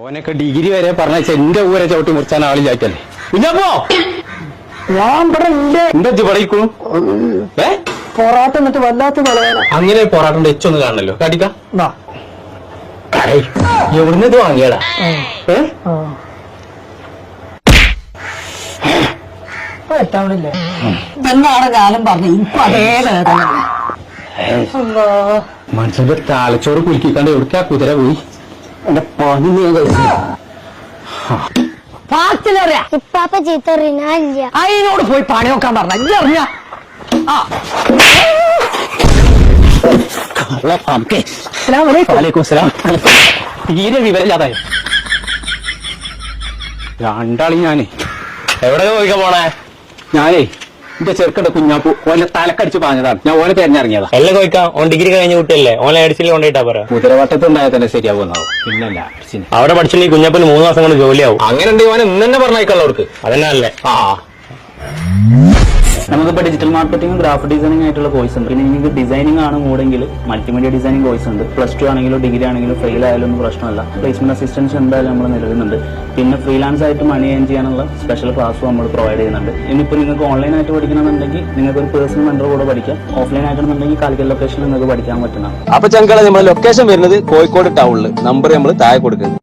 ഓനൊക്കെ degree വരെ പറഞ്ഞ എന്റെ ഊരെ ചവിട്ടി മുറിച്ചാൻ ആളില്ലായിട്ടല്ലേ കുഞ്ഞപ്പോ ഞാൻ ഇവിടെ എന്റെ ജിബടയിക്കൂ പൊറാട്ട എന്നിട്ട് വല്ലാത്ത കളയാനാ. അങ്ങനെ പൊറാട്ടന്റെ എച്ചൊന്ന് കാണണല്ലോ കാട്ടിക്ക എവിടുന്ന് ഇത് വാങ്ങിയടാ എത്താവില്ലേ എന്നാണ് കാലം പറഞ്ഞു ഇപ്പൊ അതേ വേദന. മനുഷ്യന്റെ തലച്ചോറ് കുലുക്കിക്കാണ്ട് എവിടേക്കാ കുതിര പോയി എന്റെ പണി നീ ഫാസ്റ്റിലറിയാ ഇപ്പാപ്പ ചീത്ത റിനാല്ല അതിനോട് പോയി പണി നോക്കാൻ പറഞ്ഞ അറിഞ്ഞ തീരെ വിവരമില്ലാതായി രണ്ടാളി ഞാനേ എവിടെ പോയിക്കാ പോണേ ഞാനേ എന്റെ ചെറുക്കന്റെ കുഞ്ഞാപ്പു ഓനെ തലക്കടിച്ച് പാഞ്ഞതാണ് ഞാൻ ഓനെ തെരഞ്ഞിറങ്ങിയതാ എല്ലാം കോയിക്കാം ഓൻ ഡിഗ്രി കഴിഞ്ഞ കുട്ടിയല്ലേ ഓനെ അടിച്ചില്ല കൊണ്ടിട്ടാ പറ കുതിരവട്ടത്തുണ്ടായാൽ തന്നെ ശരിയാവുന്നാവും പിന്നല്ല അടിച്ചിന് അവിടെ പഠിച്ചിട്ടുണ്ടെങ്കിൽ കുഞ്ഞപ്പന് 3 മാസം കൊണ്ട് ജോലിയാവും അങ്ങനെ ഉണ്ടെങ്കിൽ ഓനെ ഇന്ന് തന്നെ പറഞ്ഞേക്കുള്ള അവർക്ക് അതന്നെ അല്ലേ നമുക്കിപ്പോൾ ഡിജിറ്റൽ മാർക്കറ്റിംഗും ഗ്രാഫിക് ഡിസൈനിങ് ആയിട്ടുള്ള കോഴ്സ് ഉണ്ട്. പിന്നെ നിങ്ങൾക്ക് ഡിസൈനിങ് ആണ് മൂടെങ്കിൽ മൾട്ടിമീഡിയ ഡിസൈനിങ് കോഴ്സ് ഉണ്ട്. +2 ആണെങ്കിലും ഡിഗ്രി ആണെങ്കിലും ഫെയിൽ ആയാലും ഒന്നും പ്രശ്നമല്ല. പ്ലേസ്മെന്റ് അസിസ്റ്റൻസ് എന്തായാലും നമ്മൾ നൽകുന്നുണ്ട്. പിന്നെ ഫ്രീലാൻസ് ആയിട്ട് മണി ഏൺ ചെയ്യാനുള്ള സ്പെഷ്യൽ ക്ലാസ്സും നമ്മൾ പ്രൊവൈഡ് ചെയ്യുന്നുണ്ട്. ഇനിയിപ്പോൾ നിങ്ങൾക്ക് ഓൺലൈൻ ആയിട്ട് പഠിക്കണമെന്നുണ്ടെങ്കിൽ നിങ്ങൾക്ക് ഒരു പേഴ്സണൽ മെന്റർ കൂടെ പഠിക്കാം. ഓഫ്ലൈൻ ആയിട്ടുണ്ടെങ്കിൽ കാലിക്കറ്റ് ലൊക്കേഷനിൽ നിങ്ങൾക്ക് പഠിക്കാൻ പറ്റുന്നതാണ്. അപ്പൊ ചങ്കള നമ്മുടെ ലൊക്കേഷൻ വരുന്നത് കോഴിക്കോട് ടൗണിൽ. നമ്പർ നമ്മൾ താഴെ കൊടുക്കുന്നത്.